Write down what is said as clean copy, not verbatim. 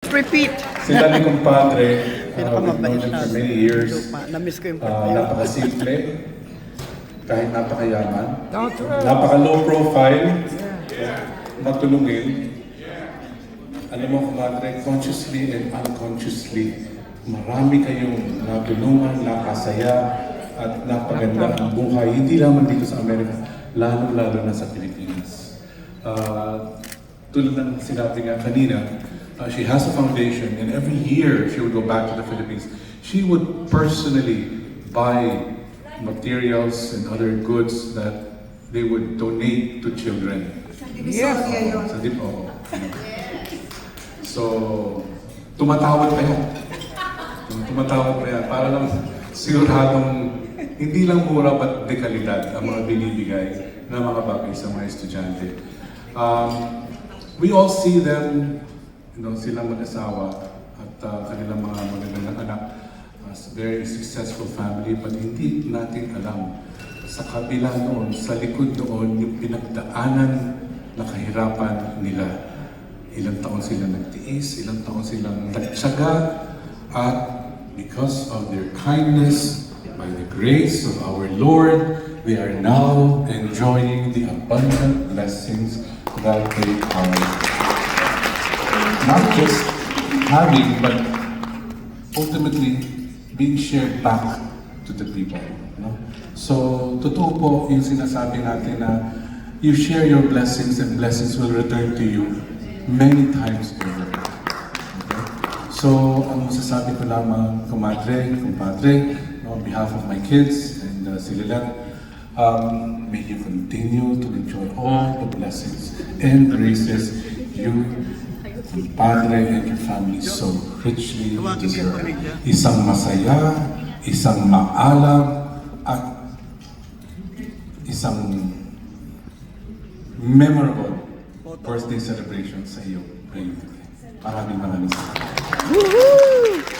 Repeat. Sila ni kumpadre, we've known Pinakamabait them na. for many years. Na-miss ko yung Napakasimple, kahit napakayaman. Napaka-low profile, matulungin. Alam mo, kumpadre, consciously and unconsciously, marami kayong natulungan, nakasaya, at napaganda ang buhay, hindi lamang dito sa Amerika, lalo-lalo na sa Pilipinas. Tulad ng sinabi nga kanina, she has a foundation, and every year she would go back to the Philippines. She would personally buy materials and other goods that they would donate to children. Sa Dipo. So, tumatawad pa yan. Tumatawad pa yan. Para lang siguradong hindi lang mura but de kalidad ang mga binibigay ng mga bagay sa mga estudyante. We all see them, silang mag-asawa at kanilang mga magagandang anak as very successful family, but hindi natin alam sa kabila noon, sa likod noon, yung pinagdaanan na kahirapan nila. Ilang taon silang nagtiis, ilang taon silang nagtsaga, at because of their kindness, by the grace of our Lord, they are now enjoying the abundant blessings that they are not just having, but ultimately being shared back to the people. No? So, totoo po yung sinasabi natin na you share your blessings and blessings will return to you many times over. Okay? So, ang masasabi ko lamang, kumpadre, on behalf of my kids and si Lilat, may you continue to enjoy all the blessings and graces you, Padre, and your family so richly deserve. Isang masaya, isang maalam, at isang memorable birthday celebration sa iyo. Maraming salamat.